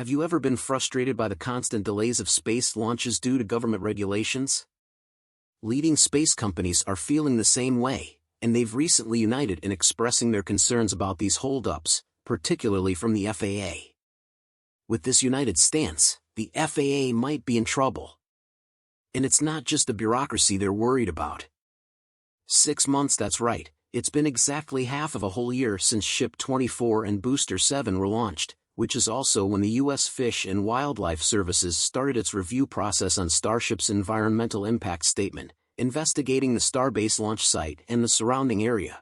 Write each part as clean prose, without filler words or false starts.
Have you ever been frustrated by the constant delays of space launches due to government regulations? Leading space companies are feeling the same way, and they've recently united in expressing their concerns about these holdups, particularly from the FAA. With this united stance, the FAA might be in trouble. And it's not just the bureaucracy they're worried about. 6 months, that's right, it's been exactly half of a whole year since Ship 24 and Booster 7 were launched, which is also when the U.S. Fish and Wildlife Services started its review process on Starship's environmental impact statement, investigating the Starbase launch site and the surrounding area.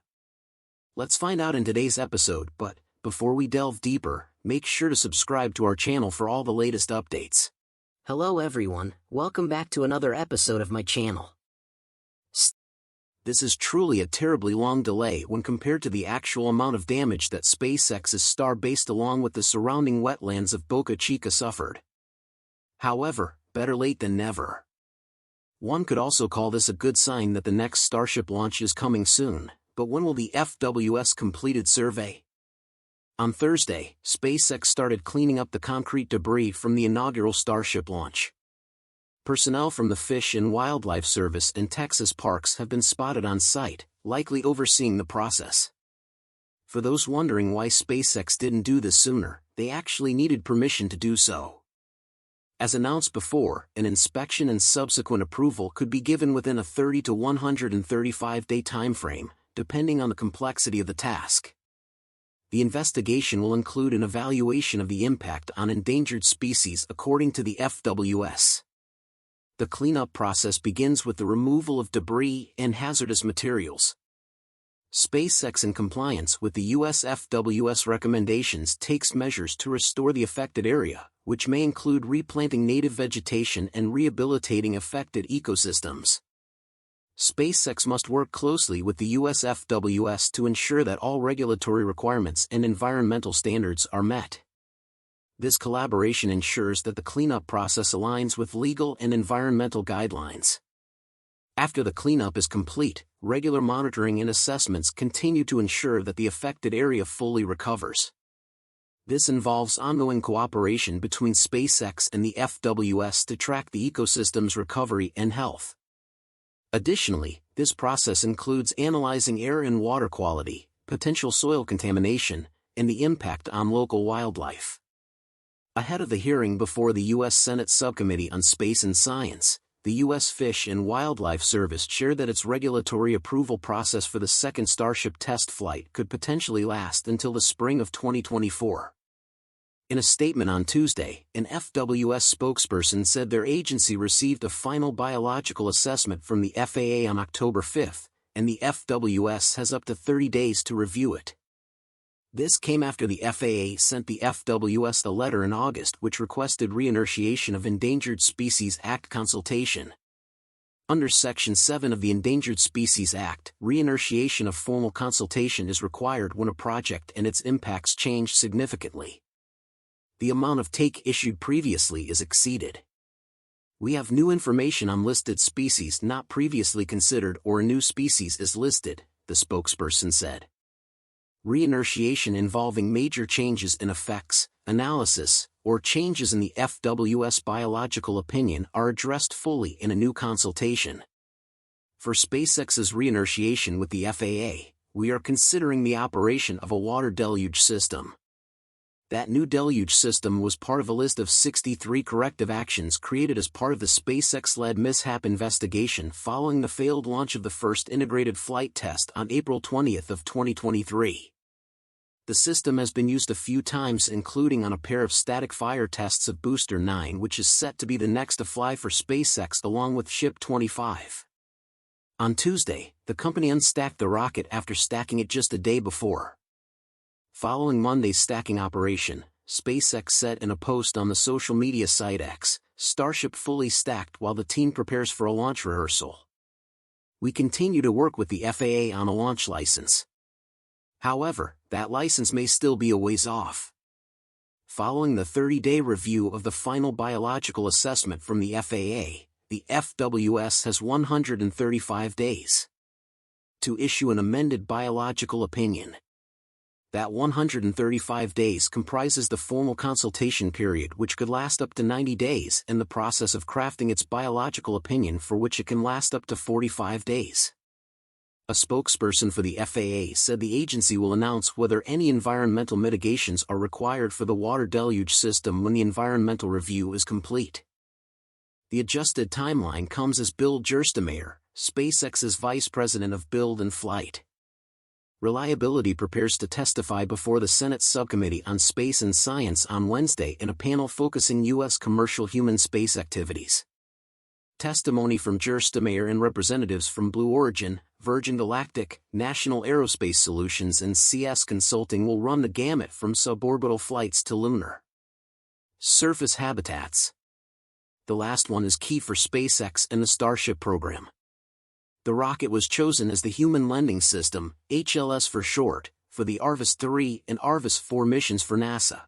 Let's find out in today's episode, but before we delve deeper, make sure to subscribe to our channel for all the latest updates. Hello everyone, welcome back to another episode of my channel. This is truly a terribly long delay when compared to the actual amount of damage that SpaceX's Starbase along with the surrounding wetlands of Boca Chica suffered. However, better late than never. One could also call this a good sign that the next Starship launch is coming soon, but when will the FWS complete its survey? On Thursday, SpaceX started cleaning up the concrete debris from the inaugural Starship launch. Personnel from the Fish and Wildlife Service and Texas parks have been spotted on site, likely overseeing the process. For those wondering why SpaceX didn't do this sooner, they actually needed permission to do so. As announced before, an inspection and subsequent approval could be given within a 30 to 135-day timeframe, depending on the complexity of the task. The investigation will include an evaluation of the impact on endangered species according to the FWS. The cleanup process begins with the removal of debris and hazardous materials. SpaceX, in compliance with the US FWS recommendations, takes measures to restore the affected area, which may include replanting native vegetation and rehabilitating affected ecosystems. SpaceX must work closely with the US FWS to ensure that all regulatory requirements and environmental standards are met. This collaboration ensures that the cleanup process aligns with legal and environmental guidelines. After the cleanup is complete, regular monitoring and assessments continue to ensure that the affected area fully recovers. This involves ongoing cooperation between SpaceX and the FWS to track the ecosystem's recovery and health. Additionally, this process includes analyzing air and water quality, potential soil contamination, and the impact on local wildlife. Ahead of the hearing before the U.S. Senate Subcommittee on Space and Science, the U.S. Fish and Wildlife Service shared that its regulatory approval process for the second Starship test flight could potentially last until the spring of 2024. In a statement on Tuesday, an FWS spokesperson said their agency received a final biological assessment from the FAA on October 5, and the FWS has up to 30 days to review it. This came after the FAA sent the FWS a letter in August which requested Reinertiation of Endangered Species Act consultation. Under Section 7 of the Endangered Species Act, reinertiation of formal consultation is required when a project and its impacts change significantly. The amount of take issued previously is exceeded. We have new information on listed species not previously considered or a new species is listed, the spokesperson said. Reinertiation involving major changes in effects, analysis, or changes in the FWS biological opinion are addressed fully in a new consultation. For SpaceX's reinertiation with the FAA, we are considering the operation of a water deluge system. That new deluge system was part of a list of 63 corrective actions created as part of the SpaceX-led mishap investigation following the failed launch of the first integrated flight test on April 20 of 2023. The system has been used a few times, including on a pair of static fire tests of Booster 9, which is set to be the next to fly for SpaceX along with Ship 25. On Tuesday, the company unstacked the rocket after stacking it just a day before. Following Monday's stacking operation, SpaceX said in a post on the social media site X, "Starship fully stacked while the team prepares for a launch rehearsal. We continue to work with the FAA on a launch license. However, that license may still be a ways off." Following the 30-day review of the final biological assessment from the FAA, the FWS has 135 days to issue an amended biological opinion. That 135 days comprises the formal consultation period, which could last up to 90 days, and the process of crafting its biological opinion, for which it can last up to 45 days. A spokesperson for the FAA said the agency will announce whether any environmental mitigations are required for the water deluge system when the environmental review is complete. The adjusted timeline comes as Bill Gerstenmaier, SpaceX's vice president of build and flight reliability, prepares to testify before the Senate Subcommittee on Space and Science on Wednesday in a panel focusing U.S. commercial human space activities. Testimony from Gerstenmaier and representatives from Blue Origin, Virgin Galactic, National Aerospace Solutions and CS Consulting will run the gamut from suborbital flights to lunar surface habitats. The last one is key for SpaceX and the Starship program. The rocket was chosen as the Human Landing System, HLS for short, for the Arvis 3 and Arvis 4 missions for NASA.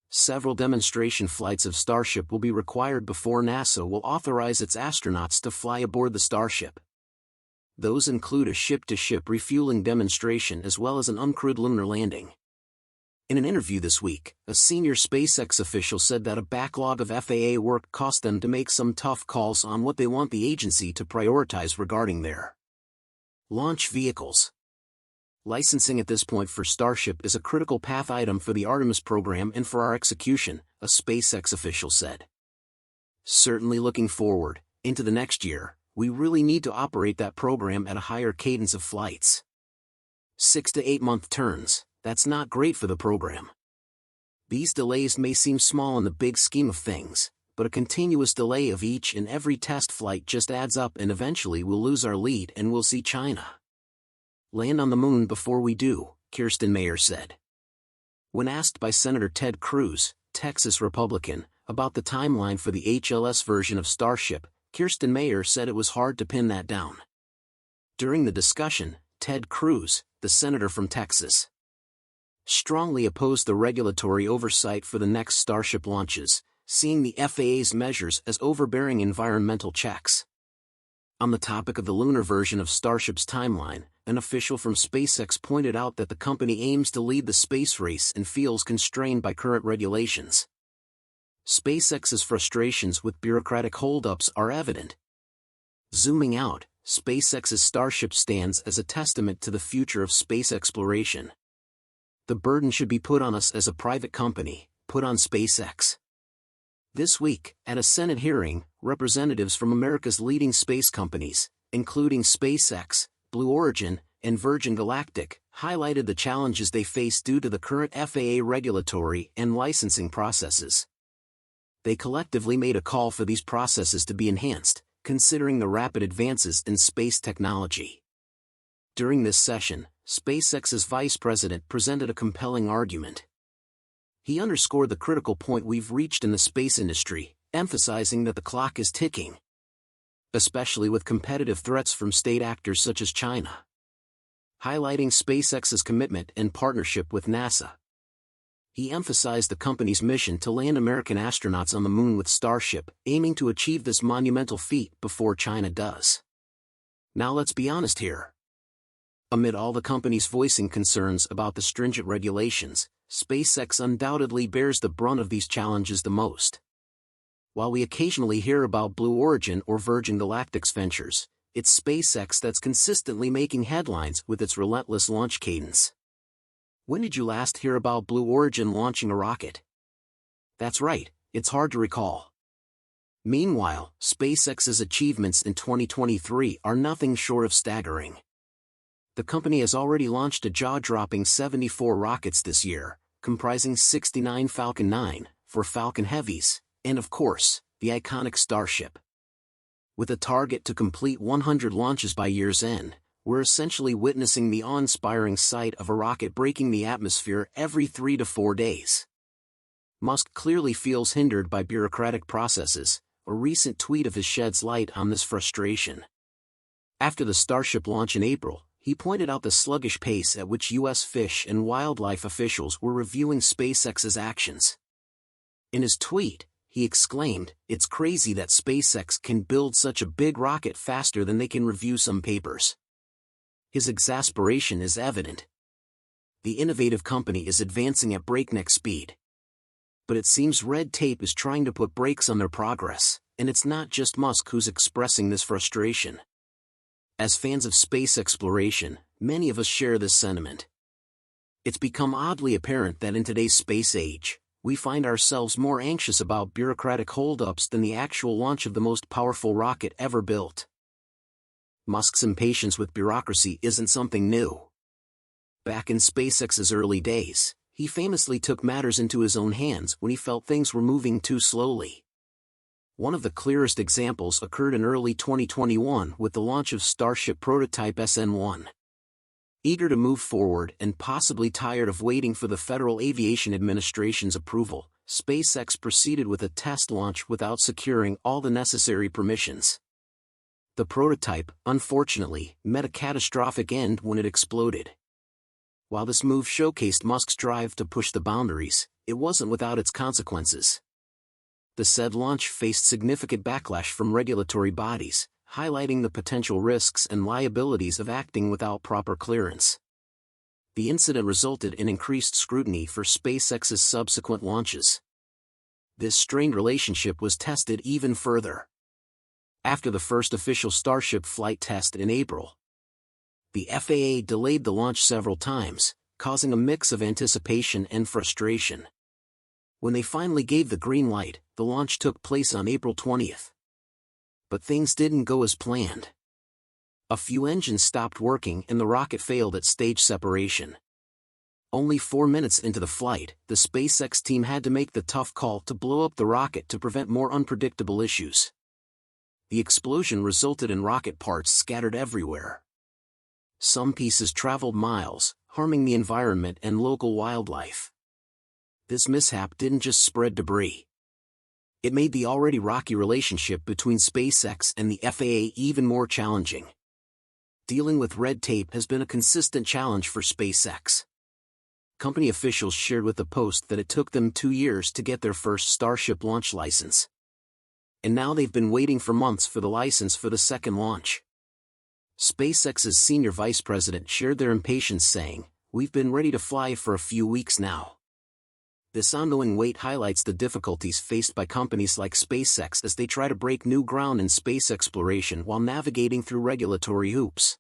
Several demonstration flights of Starship will be required before NASA will authorize its astronauts to fly aboard the Starship. Those include a ship-to-ship refueling demonstration as well as an uncrewed lunar landing. In an interview this week, a senior SpaceX official said that a backlog of FAA work caused them to make some tough calls on what they want the agency to prioritize regarding their launch vehicles. Licensing at this point for Starship is a critical path item for the Artemis program and for our execution, a SpaceX official said. Certainly looking forward, into the next year, we really need to operate that program at a higher cadence of flights. 6 to 8 month turns, that's not great for the program. These delays may seem small in the big scheme of things, but a continuous delay of each and every test flight just adds up, and eventually we'll lose our lead and we'll see China land on the moon before we do, Gerstenmaier said. When asked by Senator Ted Cruz, Texas Republican, about the timeline for the HLS version of Starship, Gerstenmaier said it was hard to pin that down. During the discussion, Ted Cruz, the senator from Texas, strongly opposed the regulatory oversight for the next Starship launches, seeing the FAA's measures as overbearing environmental checks. On the topic of the lunar version of Starship's timeline, an official from SpaceX pointed out that the company aims to lead the space race and feels constrained by current regulations. SpaceX's frustrations with bureaucratic holdups are evident. Zooming out, SpaceX's Starship stands as a testament to the future of space exploration. The burden should be put on us as a private company, put on SpaceX. This week, at a Senate hearing, representatives from America's leading space companies, including SpaceX, Blue Origin, and Virgin Galactic, highlighted the challenges they face due to the current FAA regulatory and licensing processes. They collectively made a call for these processes to be enhanced, considering the rapid advances in space technology. During this session, SpaceX's vice president presented a compelling argument. He underscored the critical point we've reached in the space industry, emphasizing that the clock is ticking, especially with competitive threats from state actors such as China. Highlighting SpaceX's commitment and partnership with NASA, he emphasized the company's mission to land American astronauts on the moon with Starship, aiming to achieve this monumental feat before China does. Now let's be honest here. Amid all the companies voicing concerns about the stringent regulations, SpaceX undoubtedly bears the brunt of these challenges the most. While we occasionally hear about Blue Origin or Virgin Galactic's ventures, it's SpaceX that's consistently making headlines with its relentless launch cadence. When did you last hear about Blue Origin launching a rocket? That's right, it's hard to recall. Meanwhile, SpaceX's achievements in 2023 are nothing short of staggering. The company has already launched a jaw-dropping 74 rockets this year, comprising 69 Falcon 9, for Falcon Heavies, and of course, the iconic Starship. With a target to complete 100 launches by year's end, we're essentially witnessing the awe-inspiring sight of a rocket breaking the atmosphere every 3 to 4 days. Musk clearly feels hindered by bureaucratic processes. A recent tweet of his sheds light on this frustration. After the Starship launch in April, he pointed out the sluggish pace at which U.S. fish and wildlife officials were reviewing SpaceX's actions. In his tweet, he exclaimed, "It's crazy that SpaceX can build such a big rocket faster than they can review some papers." His exasperation is evident. The innovative company is advancing at breakneck speed. But it seems red tape is trying to put brakes on their progress, and it's not just Musk who's expressing this frustration. As fans of space exploration, many of us share this sentiment. It's become oddly apparent that in today's space age, we find ourselves more anxious about bureaucratic holdups than the actual launch of the most powerful rocket ever built. Musk's impatience with bureaucracy isn't something new. Back in SpaceX's early days, he famously took matters into his own hands when he felt things were moving too slowly. One of the clearest examples occurred in early 2021 with the launch of Starship prototype SN1. Eager to move forward and possibly tired of waiting for the Federal Aviation Administration's approval, SpaceX proceeded with a test launch without securing all the necessary permissions. The prototype, unfortunately, met a catastrophic end when it exploded. While this move showcased Musk's drive to push the boundaries, it wasn't without its consequences. The said launch faced significant backlash from regulatory bodies, highlighting the potential risks and liabilities of acting without proper clearance. The incident resulted in increased scrutiny for SpaceX's subsequent launches. This strained relationship was tested even further. After the first official Starship flight test in April, the FAA delayed the launch several times, causing a mix of anticipation and frustration. When they finally gave the green light, the launch took place on April 20th. But things didn't go as planned. A few engines stopped working and the rocket failed at stage separation. Only 4 minutes into the flight, the SpaceX team had to make the tough call to blow up the rocket to prevent more unpredictable issues. The explosion resulted in rocket parts scattered everywhere. Some pieces traveled miles, harming the environment and local wildlife. This mishap didn't just spread debris. It made the already rocky relationship between SpaceX and the FAA even more challenging. Dealing with red tape has been a consistent challenge for SpaceX. Company officials shared with the Post that it took them 2 years to get their first Starship launch license. And now they've been waiting for months for the license for the second launch. SpaceX's senior vice president shared their impatience saying, "We've been ready to fly for a few weeks now." This ongoing wait highlights the difficulties faced by companies like SpaceX as they try to break new ground in space exploration while navigating through regulatory hoops.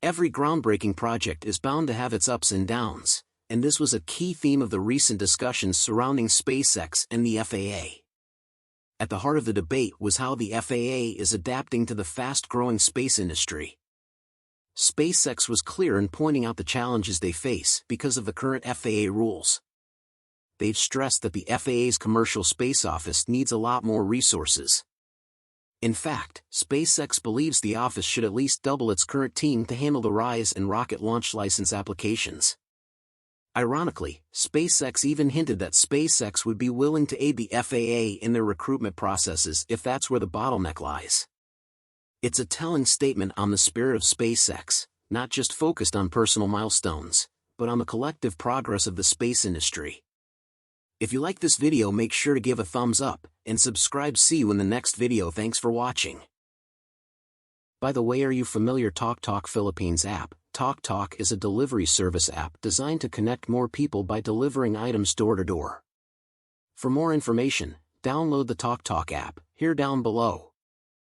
Every groundbreaking project is bound to have its ups and downs, and this was a key theme of the recent discussions surrounding SpaceX and the FAA. At the heart of the debate was how the FAA is adapting to the fast-growing space industry. SpaceX was clear in pointing out the challenges they face because of the current FAA rules. They've stressed that the FAA's commercial space office needs a lot more resources. In fact, SpaceX believes the office should at least double its current team to handle the rise in rocket launch license applications. Ironically, SpaceX even hinted that SpaceX would be willing to aid the FAA in their recruitment processes if that's where the bottleneck lies. It's a telling statement on the spirit of SpaceX, not just focused on personal milestones, but on the collective progress of the space industry. If you like this video, make sure to give a thumbs up, and subscribe. See you in the next video. Thanks for watching. By the way, are you familiar Ipa-toktok Philippines app? Ipa-toktok is a delivery service app designed to connect more people by delivering items door to door. For more information, download the Ipa-toktok app, here down below.